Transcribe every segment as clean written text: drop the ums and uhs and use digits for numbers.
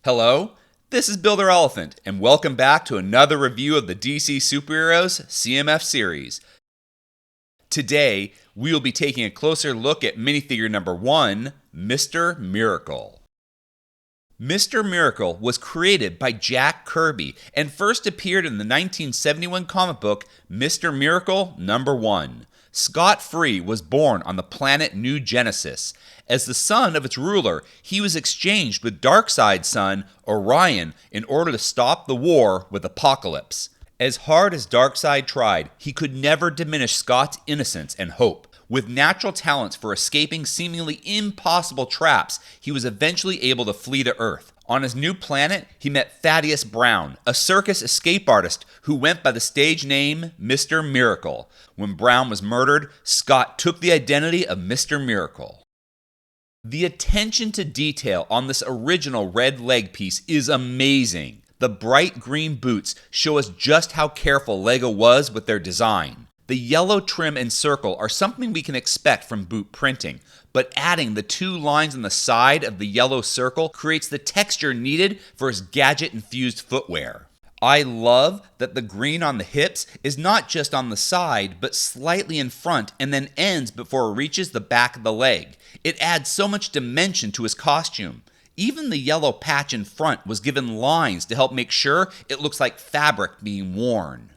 Hello, this is Builder Elephant, and welcome back to another review of the DC Superheroes CMF series. Today, we will be taking a closer look at minifigure number 1, Mr. Miracle. Mr. Miracle was created by Jack Kirby and first appeared in the 1971 comic book Mr. Miracle number 1. Scott Free was born on the planet New Genesis. As the son of its ruler, he was exchanged with Darkseid's son, Orion, in order to stop the war with Apocalypse. As hard as Darkseid tried, he could never diminish Scott's innocence and hope. With natural talents for escaping seemingly impossible traps, he was eventually able to flee to Earth. On his new planet, he met Thaddeus Brown, a circus escape artist who went by the stage name Mr. Miracle. When Brown was murdered, Scott took the identity of Mr. Miracle. The attention to detail on this original red leg piece is amazing. The bright green boots show us just how careful LEGO was with their design. The yellow trim and circle are something we can expect from boot printing, but adding the two lines on the side of the yellow circle creates the texture needed for his gadget-infused footwear. I love that the green on the hips is not just on the side, but slightly in front and then ends before it reaches the back of the leg. It adds so much dimension to his costume. Even the yellow patch in front was given lines to help make sure it looks like fabric being worn.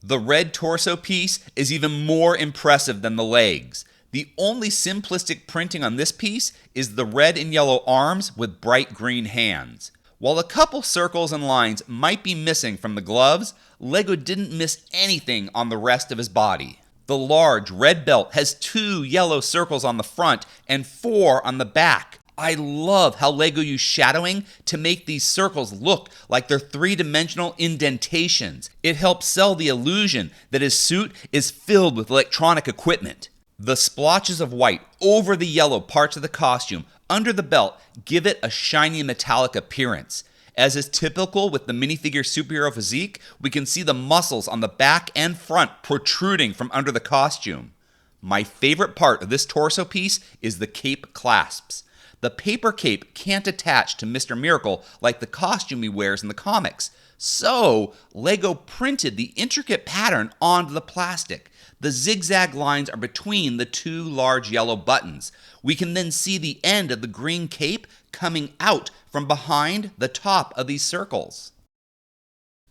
The red torso piece is even more impressive than the legs. The only simplistic printing on this piece is the red and yellow arms with bright green hands. While a couple circles and lines might be missing from the gloves, LEGO didn't miss anything on the rest of his body. The large red belt has 2 yellow circles on the front and 4 on the back. I love how LEGO used shadowing to make these circles look like they're 3-dimensional indentations. It helps sell the illusion that his suit is filled with electronic equipment. The splotches of white over the yellow parts of the costume under the belt give it a shiny metallic appearance. As is typical with the minifigure superhero physique, we can see the muscles on the back and front protruding from under the costume. My favorite part of this torso piece is the cape clasps. The paper cape can't attach to Mr. Miracle like the costume he wears in the comics. So, LEGO printed the intricate pattern onto the plastic. The zigzag lines are between the 2 large yellow buttons. We can then see the end of the green cape coming out from behind the top of these circles.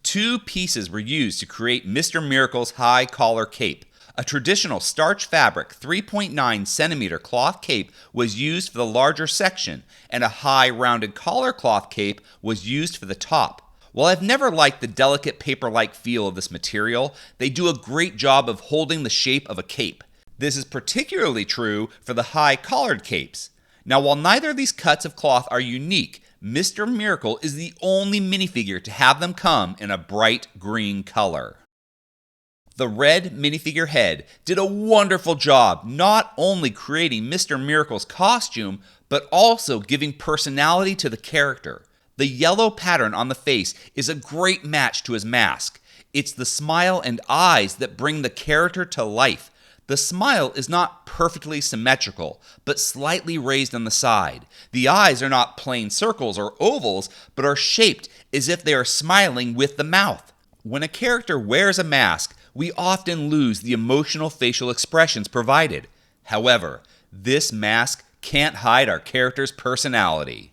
2 pieces were used to create Mr. Miracle's high collar cape. A traditional starch fabric 3.9 centimeter cloth cape was used for the larger section, and a high rounded collar cloth cape was used for the top. While I've never liked the delicate paper-like feel of this material, they do a great job of holding the shape of a cape. This is particularly true for the high collared capes. Now, while neither of these cuts of cloth are unique, Mr. Miracle is the only minifigure to have them come in a bright green color. The red minifigure head did a wonderful job not only creating Mr. Miracle's costume, but also giving personality to the character. The yellow pattern on the face is a great match to his mask. It's the smile and eyes that bring the character to life. The smile is not perfectly symmetrical, but slightly raised on the side. The eyes are not plain circles or ovals, but are shaped as if they are smiling with the mouth. When a character wears a mask, we often lose the emotional facial expressions provided. However, this mask can't hide our character's personality.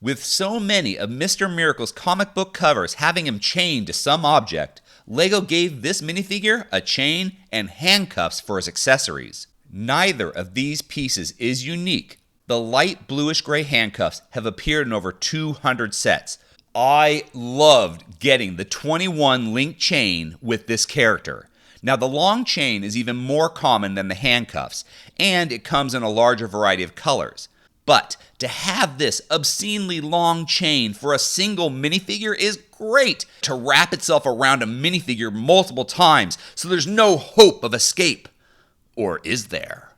With so many of Mr. Miracle's comic book covers having him chained to some object, LEGO gave this minifigure a chain and handcuffs for his accessories. Neither of these pieces is unique. The light bluish-gray handcuffs have appeared in over 200 sets. I loved getting the 21 link chain with this character. Now, the long chain is even more common than the handcuffs, and it comes in a larger variety of colors. But to have this obscenely long chain for a single minifigure is great to wrap itself around a minifigure multiple times so there's no hope of escape. Or is there?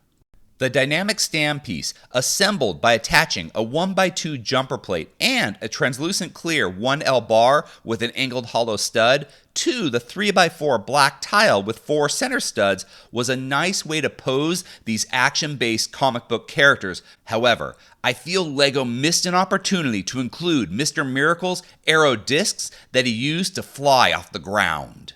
The dynamic stand piece, assembled by attaching a 1x2 jumper plate and a translucent clear 1L bar with an angled hollow stud to the 3x4 black tile with 4 center studs, was a nice way to pose these action-based comic book characters. However, I feel LEGO missed an opportunity to include Mr. Miracle's arrow discs that he used to fly off the ground.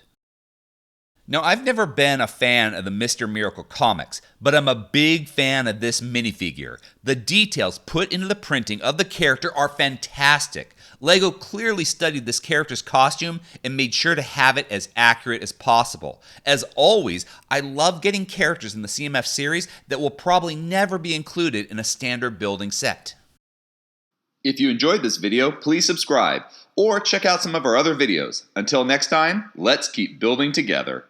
Now, I've never been a fan of the Mr. Miracle comics, but I'm a big fan of this minifigure. The details put into the printing of the character are fantastic. LEGO clearly studied this character's costume and made sure to have it as accurate as possible. As always, I love getting characters in the CMF series that will probably never be included in a standard building set. If you enjoyed this video, please subscribe or check out some of our other videos. Until next time, let's keep building together.